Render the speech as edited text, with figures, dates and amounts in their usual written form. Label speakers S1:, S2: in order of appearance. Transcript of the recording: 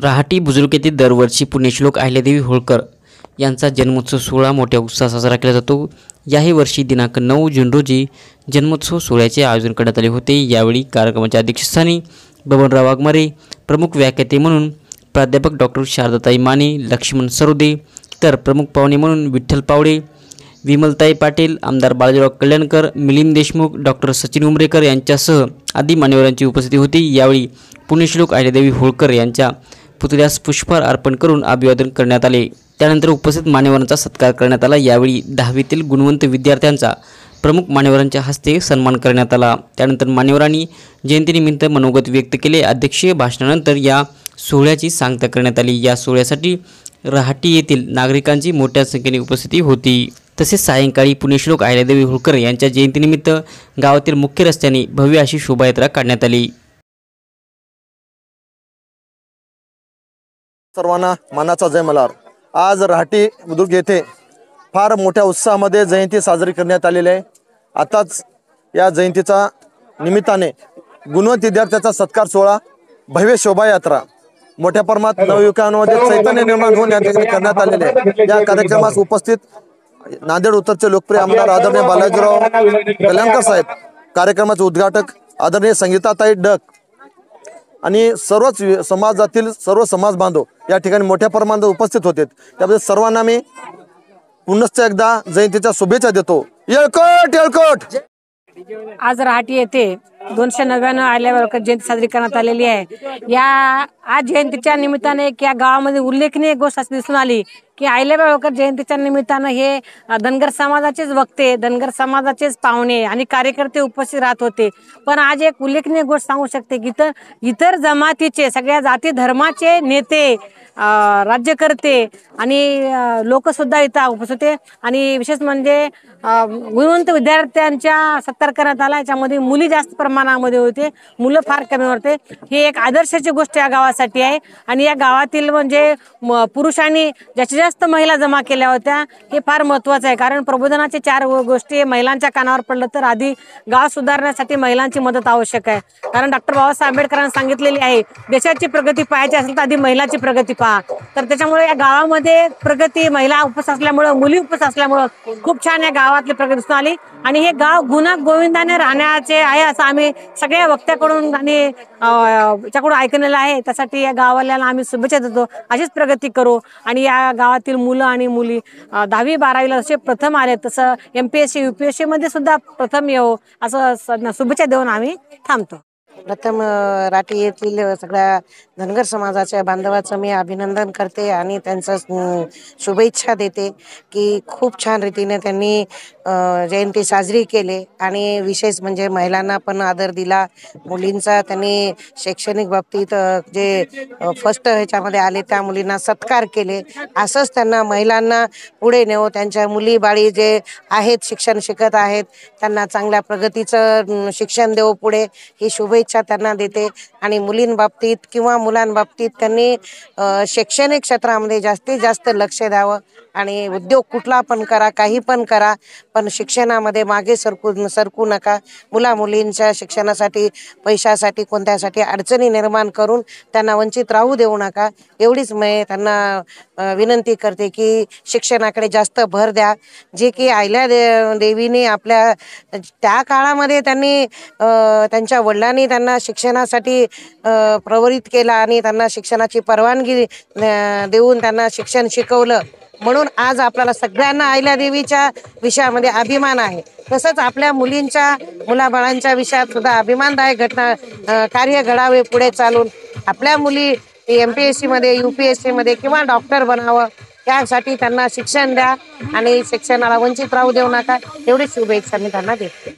S1: रहाटी बुजुर्ग येथे दरवर्षी पुण्यश्लोक अहिल्यादेवी होळकर यांचा जन्मोत्सव सोहळा मोठ्या उत्साहात साजरा केला जातो। याही वर्षी दिनांक 9 जून रोजी जन्मोत्सव सोहळ्याचे आयोजन करण्यात आले होते। यावेळी कार्यक्रमाच्या अध्यक्षस्थानी बबनराव वाघमारे, प्रमुख व्याख्याते म्हणून प्राध्यापक डॉक्टर शारदाताई माने, लक्ष्मण सरोदे, तर प्रमुख पाहुणे म्हणून विठ्ठल पावडे, विमलताई पाटील, आमदार बाळाजीराव कल्याणकर, मिलिंद देशमुख, डॉक्टर सचिन उमरेकर यांच्यासह आदी मान्यवरांची उपस्थिती होती। यावेळी पुण्यश्लोक अहिल्यादेवी होळकर यांच्या पुतळ्यास पुष्पहार अर्पण करून अभिवादन करण्यात आले। त्यानंतर उपस्थित मान्यवरांचा सत्कार करण्यात आला। यावेळी 10वीतील गुणवंत विद्यार्थ्यांचा प्रमुख मान्यवरांच्या हस्ते सन्मान करण्यात आला। त्यानंतर मान्यवरांनी जयंतीनिमित्त मनोगत व्यक्त केले। अध्यक्षीय भाषणानंतर या सोहळ्याची सांगता करण्यात आली। या सोहळ्यासाठी रहाटी येथील नागरिकांची मोठ्या संख्येने उपस्थिती होती। तसेच सायंकाळी पुण्यश्लोक अहिल्यादेवी होळकर यांच्या जयंतीनिमित्त गावातील मुख्य रस्त्याने भव्य अशी शोभायात्रा काढण्यात आली।
S2: सर्वांना मानाचा जय मल्हार। आज रहाटी बुद्रुक येथे फार मोठ्या उत्साहामध्ये जयंती साजरी करण्यात आलेली आहे। आताच या जयंतीचा निमित्ताने गुणवंत विद्यार्थ्यांचा सत्कार सोहळा, भव्य शोभायात्रा मोठ्या प्रमाणात नवयुवकांमध्ये चैतन्य निर्माण होऊन या ठिकाणी करण्यात आलेले आहे। या कार्यक्रमास उपस्थित नांदेड उत्तरचे लोकप्रिय आमदार आदरणीय बाळाजीराव कल्याणकर साहेब, कार्यक्रमाचे उद्घाटक आदरणीय संगीताताई डक आणि सर्वच समाजातील सर्व समाज बांधव या ठिकाणी मोठ्या प्रमाणात उपस्थित होते। त्याबद्दल सर्वांना मी पुनश्च एकदा जयंतीच्या शुभेच्छा देतो। येळकोट येळकोट।
S3: आज रहाटी येथे 299 अहिल्यादेवी जयंती साजरी करण्यात आलेली आहे। या आज जयंतीच्या निमित्ताने या गावामध्ये उल्लेखनीय गोष्ट अशी दिसून आली की अहिल्यादेवी होळकर जयंतीच्या निमित्तानं हे धनगर समाजाचेच वक्ते, धनगर समाजाचेच पाहुणे आणि कार्यकर्ते उपस्थित राहत होते। पण आज एक उल्लेखनीय गोष्ट सांगू शकते की इतर जमातीचे, सगळ्या जाती धर्माचे नेते, राज्यकर्ते आणि लोक सुद्धा इथं उपस्थित होते। आणि विशेष म्हणजे गुणवंत विद्यार्थ्यांच्या सत्कार करण्यात आला। याच्यामध्ये मुली जास्त प्रमाणामध्ये होते, मुलं फार कमी होते। ही एक आदर्शाची गोष्ट या गावासाठी आहे। आणि या गावातील म्हणजे पुरुषांनी जास्तीत जास्त महिला जमा केल्या होत्या, हे फार महत्त्वाचं आहे। कारण प्रबोधनाचे 4 गोष्टी महिलांच्या कानावर पडलं तर आधी गाव सुधारण्यासाठी महिलांची मदत आवश्यक आहे। कारण डॉक्टर बाबासाहेब आंबेडकरांनी सांगितलेली आहे, देशाची प्रगती पाहायची असेल तर आधी महिलांची प्रगती पहा। तर त्याच्यामुळे या गावामध्ये प्रगती, महिला उपस्थित असल्यामुळे, मुली उपस्थित असल्यामुळे खूप छान या गावातली प्रगती दिसून आली। आणि हे गाव गुणात गोविंदाने राहण्याचे आहे असं आम्ही सगळ्या वक्त्याकडून आणि त्याच्याकडून ऐकलेलं आहे। त्यासाठी या गावाला आम्ही शुभेच्छा देतो, अशीच प्रगती करू। आणि या गावातील मुलं आणि मुली 10वी 12वीला जसे प्रथम आले तसं MPSC UPSC मध्ये सुद्धा प्रथम येऊ असं शुभेच्छा देऊन आम्ही थांबतो।
S4: प्रथम राठी येथील सगळ्या धनगर समाजाच्या बांधवाचं मी अभिनंदन करते आणि त्यांचं शुभेच्छा देते की खूप छान रीतीने त्यांनी जयंती साजरी केली। आणि विशेष म्हणजे महिलांना पण आदर दिला, मुलींचा त्यांनी शैक्षणिक बाबतीत जे फर्स्ट ह्याच्यामध्ये आले त्या मुलींना सत्कार केले। असंच त्यांना महिलांना पुढे नेऊ, त्यांच्या मुली बाळी जे आहेत शिक्षण शिकत आहेत त्यांना चांगल्या प्रगतीचं शिक्षण देऊ पुढे, ही शुभेच्छा त्यांना देते। आणि मुलींबाबतीत किंवा मुलांबाबतीत त्यांनी शैक्षणिक क्षेत्रामध्ये जास्तीत जास्त लक्ष द्यावं। आणि उद्योग कुठला पण करा, काही पण करा, पण शिक्षणामध्ये मागे सरकू नका। मुलींच्या शिक्षणासाठी, पैशासाठी, कोणत्यासाठी अडचणी निर्माण करून त्यांना वंचित राहू देऊ नका। एवढीच मी त्यांना विनंती करते की शिक्षणाकडे जास्त भर द्या। जे की अहिल्यादेवीने आपल्या त्या काळामध्ये त्यांनी त्यांच्या वडिलांनी त्यांना शिक्षणासाठी प्रवृत्त केला आणि त्यांना शिक्षणाची परवानगी देऊन त्यांना शिक्षण शिकवलं। म्हणून आज आपल्याला सगळ्यांना अहिल्यादेवीच्या विषयामध्ये अभिमान आहे। तसंच आपल्या मुलींच्या, मुलाबाळांच्या विषयात सुद्धा अभिमानदायक कार्य घडावे पुढे चालून। आपल्या मुली MPSC मध्ये, UPSC मध्ये किंवा डॉक्टर बनावं, त्यासाठी त्यांना शिक्षण द्या आणि शिक्षणाला वंचित राहू देऊ नका। एवढी शुभेच्छा मी त्यांना देते।